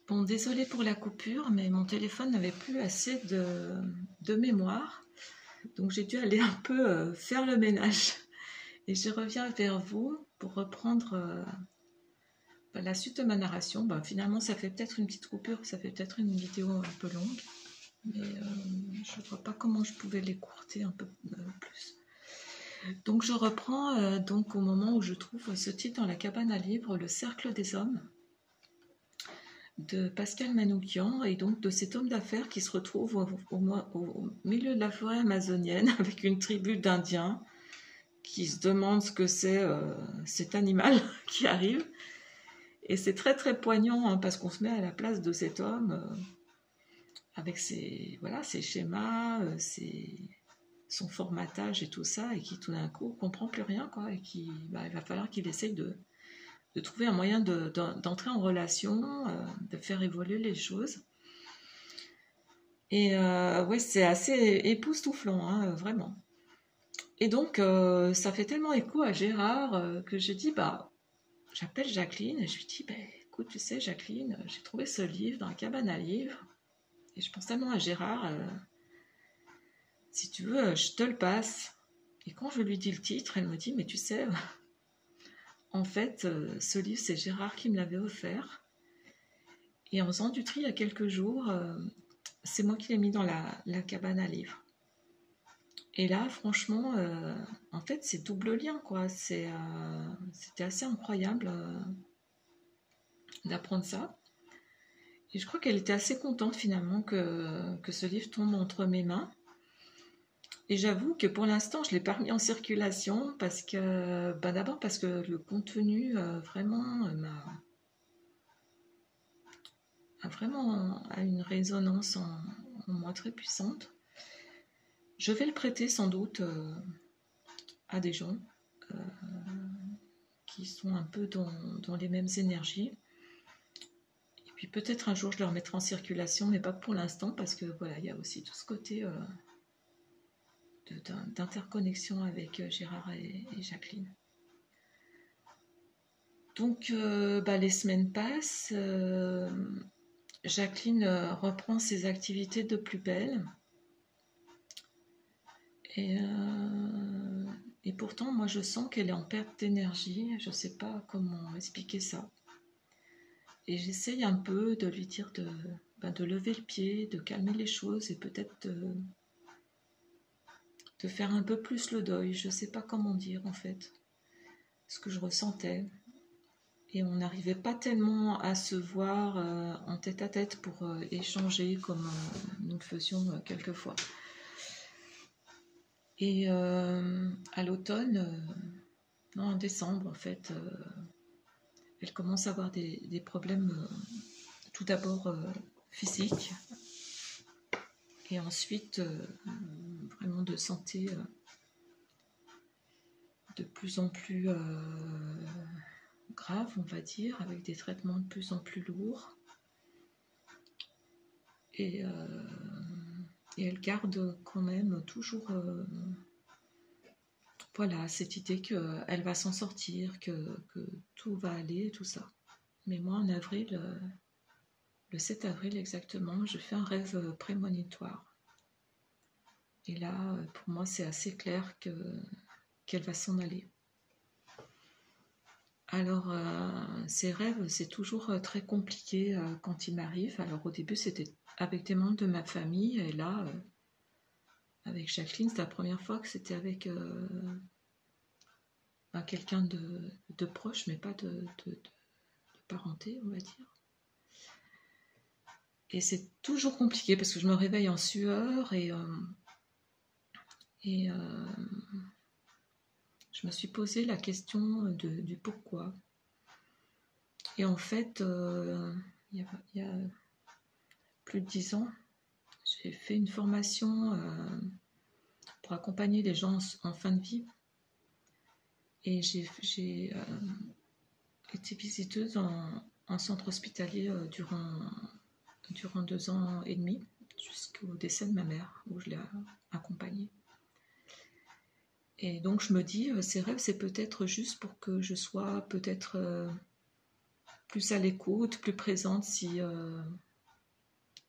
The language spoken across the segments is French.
Bon, désolée pour la coupure, mais mon téléphone n'avait plus assez de mémoire. Donc j'ai dû aller un peu faire le ménage. Et je reviens vers vous pour reprendre la suite de ma narration. Finalement, ça fait peut-être une petite coupure, ça fait peut-être une vidéo un peu longue. Mais je ne vois pas comment je pouvais l'écourter un peu plus. Donc je reprends donc au moment où je trouve ce titre dans la cabane à livres, Le Cercle des Hommes, de Pascal Manoukian, et donc de cet homme d'affaires qui se retrouve au milieu de la forêt amazonienne avec une tribu d'Indiens qui se demandent ce que c'est cet animal qui arrive. Et c'est très très poignant hein, parce qu'on se met à la place de cet homme avec ses schémas, son formatage et tout ça, et qui tout d'un coup comprend plus rien, quoi, et qui il va falloir qu'il essaye de trouver un moyen d'entrer en relation, de faire évoluer les choses. Et ouais, c'est assez époustouflant, hein, vraiment. Et donc, ça fait tellement écho à Gérard que j'ai dit, j'appelle Jacqueline et je lui dis, écoute, tu sais, Jacqueline, j'ai trouvé ce livre dans la cabane à livres et je pense tellement à Gérard, si tu veux, je te le passe. Et quand je lui dis le titre, elle me dit, mais tu sais, en fait, ce livre, c'est Gérard qui me l'avait offert. Et en faisant du tri il y a quelques jours, c'est moi qui l'ai mis dans la cabane à livres. Et là, franchement, en fait, c'est double lien, quoi. C'était assez incroyable d'apprendre ça. Et je crois qu'elle était assez contente, finalement, que ce livre tombe entre mes mains. Et j'avoue que pour l'instant, je ne l'ai pas remis en circulation parce que, d'abord parce que le contenu vraiment a une résonance en moi très puissante. Je vais le prêter sans doute à des gens qui sont un peu dans les mêmes énergies. Et puis peut-être un jour je le remettrai en circulation, mais pas pour l'instant parce que voilà, il y a aussi tout ce côté d'interconnexion avec Gérard et Jacqueline. Donc les semaines passent, Jacqueline reprend ses activités de plus belle. Et pourtant, moi, je sens qu'elle est en perte d'énergie. Je ne sais pas comment expliquer ça. Et j'essaye un peu de lui dire de lever le pied, de calmer les choses et peut-être de faire un peu plus le deuil. Je ne sais pas comment dire, en fait, ce que je ressentais. Et on n'arrivait pas tellement à se voir en tête-à-tête pour échanger comme nous le faisions quelquefois. Et à l'automne, en décembre en fait, elle commence à avoir des problèmes tout d'abord physiques et ensuite vraiment de santé de plus en plus graves, on va dire, avec des traitements de plus en plus lourds. Et elle garde quand même toujours cette idée qu'elle va s'en sortir, que tout va aller, tout ça. Mais moi, en avril, le 7 avril exactement, je fais un rêve prémonitoire. Et là, pour moi, c'est assez clair qu'elle va s'en aller. Alors, ces rêves, c'est toujours très compliqué quand ils m'arrivent. Alors, au début, c'était avec des membres de ma famille, et là, avec Jacqueline, c'est la première fois que c'était avec quelqu'un de proche, mais pas de parenté, on va dire. Et c'est toujours compliqué parce que je me réveille en sueur et je me suis posé la question du pourquoi. Et en fait, il y a plus de 10 ans, j'ai fait une formation pour accompagner les gens en fin de vie. Et j'ai été visiteuse en centre hospitalier durant 2 ans et demi, jusqu'au décès de ma mère, où je l'ai accompagnée. Et donc je me dis, ces rêves, c'est peut-être juste pour que je sois peut-être plus à l'écoute, plus présente si,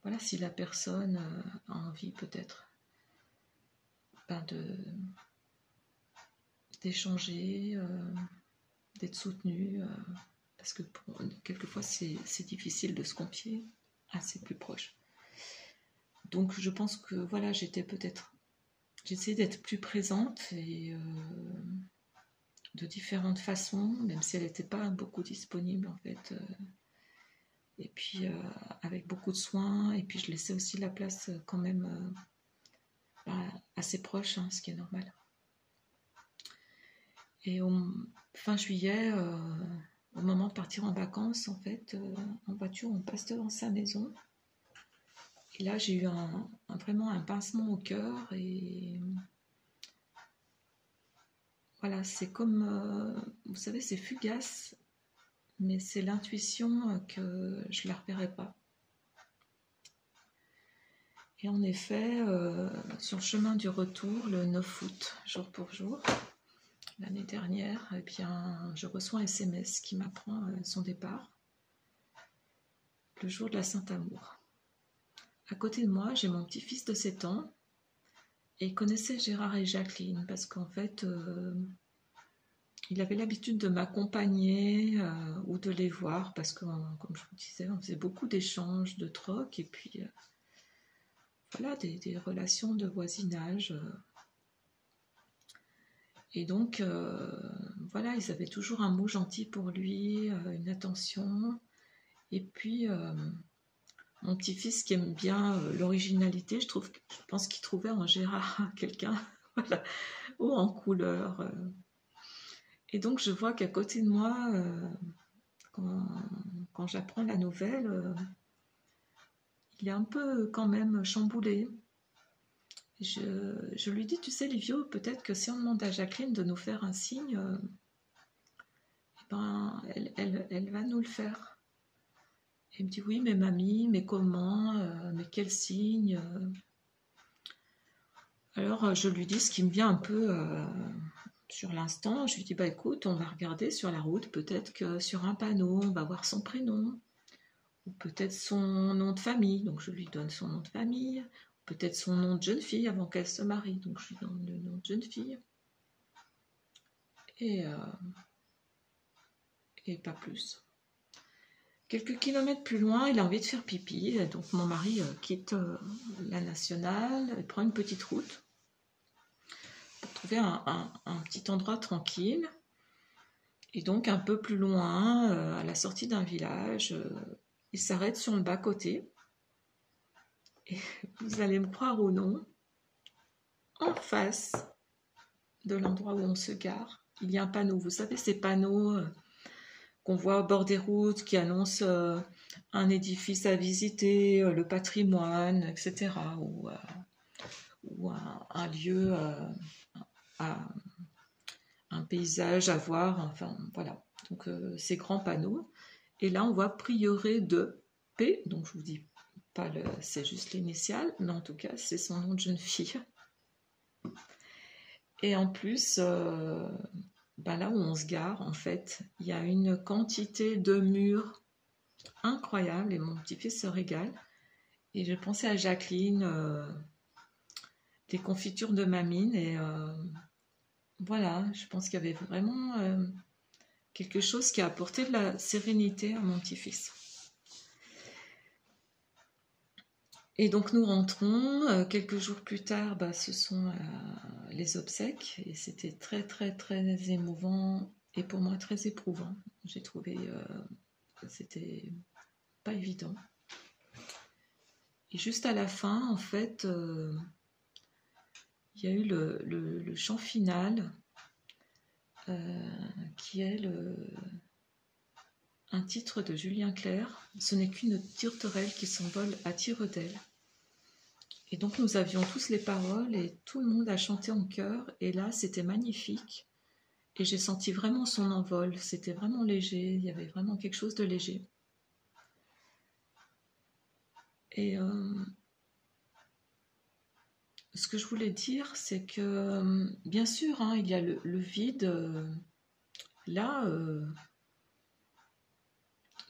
voilà, si la personne a envie peut-être ben d'échanger, d'être soutenue, parce que quelquefois c'est difficile de se confier à ses plus proches. Donc je pense que voilà, j'essayais d'être plus présente et de différentes façons, même si elle n'était pas beaucoup disponible en fait. Et puis avec beaucoup de soins, et puis je laissais aussi la place quand même à ses proches, hein, ce qui est normal. Et fin juillet, au moment de partir en vacances, en fait, en voiture, on passe devant sa maison. Et là, j'ai eu vraiment un pincement au cœur. Et voilà, c'est comme, vous savez, c'est fugace, mais c'est l'intuition que je ne la reverrai pas. Et en effet, sur le chemin du retour, le 9 août, jour pour jour, l'année dernière, eh bien, je reçois un SMS qui m'apprend son départ, le jour de la Saint-Amour. À côté de moi, j'ai mon petit-fils de 7 ans, et il connaissait Gérard et Jacqueline, parce qu'en fait, il avait l'habitude de m'accompagner ou de les voir, parce que, comme je vous disais, on faisait beaucoup d'échanges, de trocs, et puis voilà, des relations de voisinage. Et donc, voilà, ils avaient toujours un mot gentil pour lui, une attention. Et puis, mon petit-fils qui aime bien l'originalité, je pense qu'il trouvait en Gérard quelqu'un, voilà, haut en couleur. Et donc, je vois qu'à côté de moi, quand j'apprends la nouvelle, il est un peu quand même chamboulé. Je lui dis, tu sais, Livio, peut-être que si on demande à Jacqueline de nous faire un signe, ben, elle va nous le faire. Et il me dit, oui, mais mamie, mais comment, mais quel signe Alors, je lui dis ce qui me vient un peu sur l'instant. Je lui dis, bah écoute, on va regarder sur la route, peut-être que sur un panneau, on va voir son prénom, ou peut-être son nom de famille. Donc, je lui donne son nom de famille, peut-être son nom de jeune fille avant qu'elle se marie. Donc, je lui donne le nom de jeune fille. Et pas plus. Quelques kilomètres plus loin, il a envie de faire pipi. Donc, mon mari quitte la nationale, prend une petite route pour trouver un petit endroit tranquille. Et donc, un peu plus loin, à la sortie d'un village, il s'arrête sur le bas-côté. Et vous allez me croire ou non, en face de l'endroit où on se gare, il y a un panneau. Vous savez, ces panneaux qu'on voit au bord des routes qui annoncent un édifice à visiter, le patrimoine, etc. Ou un lieu, un paysage à voir, enfin voilà. Donc ces grands panneaux. Et là, on voit prieuré de P, donc je vous dis pas c'est juste l'initiale, mais en tout cas, c'est son nom de jeune fille. Et en plus, ben là où on se gare, en fait, il y a une quantité de murs incroyable et mon petit-fils se régale. Et je pensais à Jacqueline, des confitures de mamine, et voilà, je pense qu'il y avait vraiment quelque chose qui a apporté de la sérénité à mon petit-fils. Et donc nous rentrons, quelques jours plus tard, bah, ce sont les obsèques, et c'était très très très émouvant, et pour moi très éprouvant. J'ai trouvé que c'était pas évident. Et juste à la fin, en fait, il y a eu le chant final, qui est un titre de Julien Clerc, ce n'est qu'une tourterelle qui s'envole à tire d'aile. Et donc nous avions tous les paroles et tout le monde a chanté en chœur, et là c'était magnifique, et j'ai senti vraiment son envol, c'était vraiment léger, il y avait vraiment quelque chose de léger. Et ce que je voulais dire, c'est que bien sûr, hein, il y a le vide, là,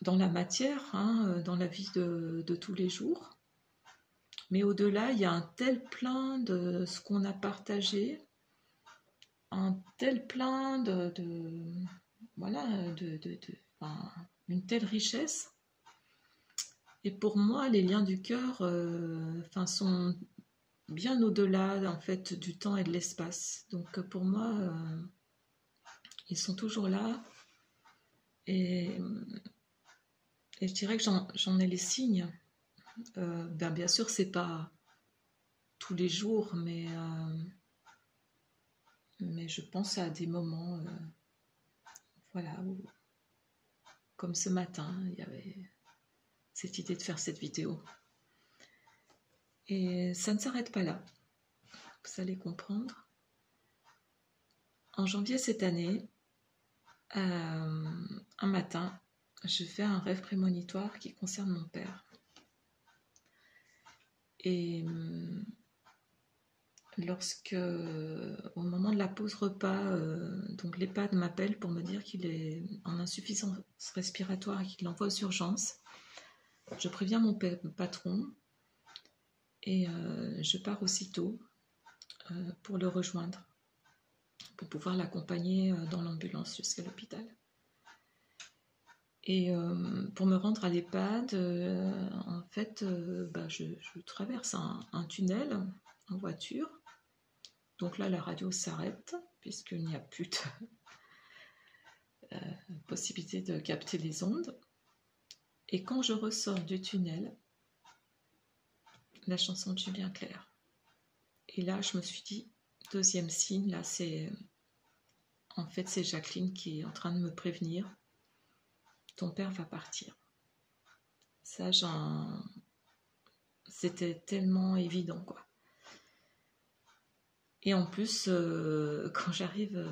dans la matière, hein, dans la vie de tous les jours. Mais au-delà, il y a un tel plein de ce qu'on a partagé, un tel plein voilà, enfin, une telle richesse. Et pour moi, les liens du cœur enfin, sont bien au-delà en fait, du temps et de l'espace. Donc pour moi, ils sont toujours là. Et, et je dirais que j'en ai les signes. Bien sûr, c'est pas tous les jours, mais je pense à des moments, voilà, où, comme ce matin, il y avait cette idée de faire cette vidéo. Et ça ne s'arrête pas là, vous allez comprendre. En janvier cette année, un matin, je fais un rêve prémonitoire qui concerne mon père. Et lorsque, au moment de la pause repas, donc l'EHPAD m'appelle pour me dire qu'il est en insuffisance respiratoire et qu'il l'envoie aux urgences, je préviens mon patron et je pars aussitôt pour le rejoindre, pour pouvoir l'accompagner dans l'ambulance jusqu'à l'hôpital. Et pour me rendre à l'EHPAD, en fait, je traverse un tunnel en voiture. Donc là, la radio s'arrête, puisqu'il n'y a plus de possibilité de capter les ondes. Et quand je ressors du tunnel, la chanson de Julien Clerc. Et là, je me suis dit, deuxième signe, là, c'est Jacqueline qui est en train de me prévenir. Ton père va partir. Ça, c'était tellement évident, quoi. Et en plus, quand j'arrive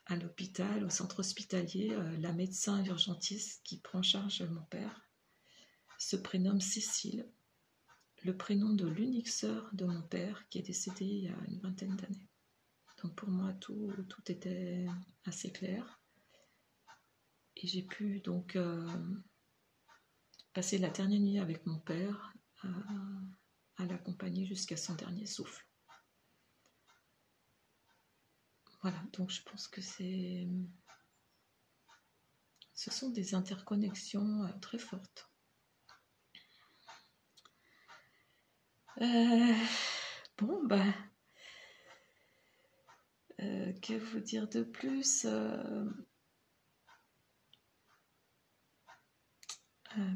à l'hôpital, au centre hospitalier, la médecin urgentiste qui prend en charge mon père se prénomme Cécile, le prénom de l'unique sœur de mon père qui est décédée il y a une vingtaine d'années. Donc pour moi, tout était assez clair. Et j'ai pu donc passer la dernière nuit avec mon père à l'accompagner jusqu'à son dernier souffle. Voilà, donc je pense que ce sont des interconnexions très fortes. Bon, que vous dire de plus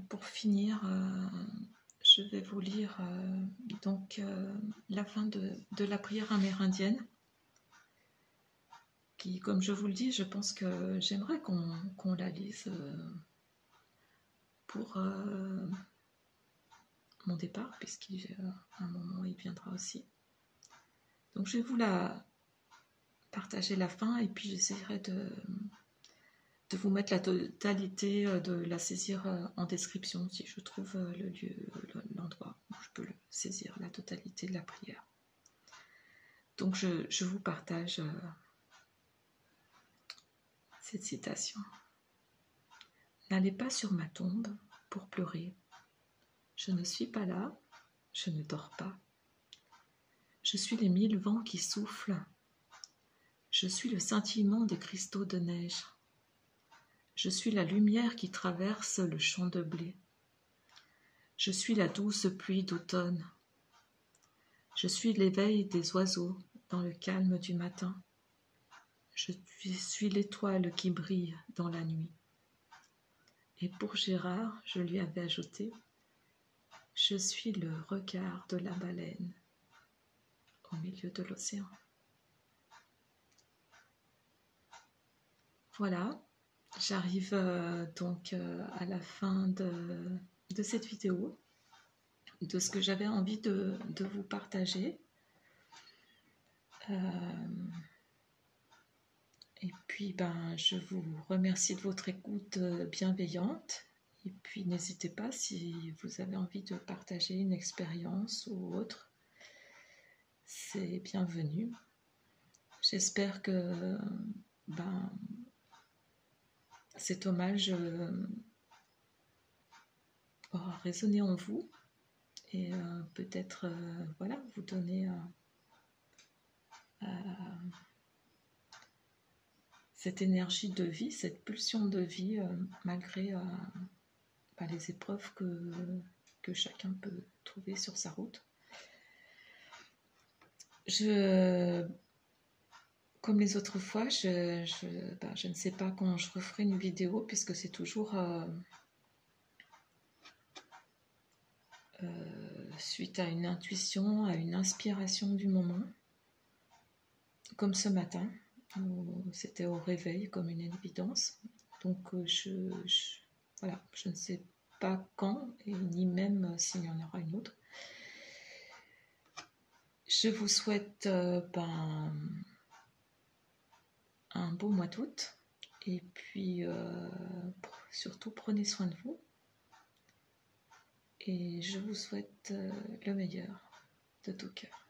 pour finir, je vais vous lire donc la fin de la prière amérindienne qui, comme je vous le dis, je pense que j'aimerais qu'on la lise pour mon départ, puisqu'à un moment il viendra aussi. Donc je vais vous la partager la fin et puis j'essaierai de vous mettre la totalité, de la saisir en description si je trouve le lieu, l'endroit où je peux le saisir, la totalité de la prière. Donc je vous partage cette citation. N'allez pas sur ma tombe pour pleurer. Je ne suis pas là, je ne dors pas. Je suis les 1000 vents qui soufflent. Je suis le scintillement des cristaux de neige. Je suis la lumière qui traverse le champ de blé. Je suis la douce pluie d'automne. Je suis l'éveil des oiseaux dans le calme du matin. Je suis l'étoile qui brille dans la nuit. Et pour Gérard, je lui avais ajouté, je suis le regard de la baleine au milieu de l'océan. Voilà, j'arrive donc à la fin de cette vidéo, de ce que j'avais envie de vous partager. Et puis, je vous remercie de votre écoute bienveillante. Et puis, n'hésitez pas si vous avez envie de partager une expérience ou autre. C'est bienvenu. J'espère que cet hommage aura résonné en vous et peut-être voilà, vous donner cette énergie de vie, cette pulsion de vie malgré les épreuves que chacun peut trouver sur sa route. Comme les autres fois, je ne sais pas quand je referai une vidéo puisque c'est toujours suite à une intuition, à une inspiration du moment, comme ce matin, où c'était au réveil comme une évidence. Donc voilà, je ne sais pas quand et ni même s'il y en aura une autre. Je vous souhaite un beau mois d'août et puis surtout prenez soin de vous et je vous souhaite le meilleur de tout cœur.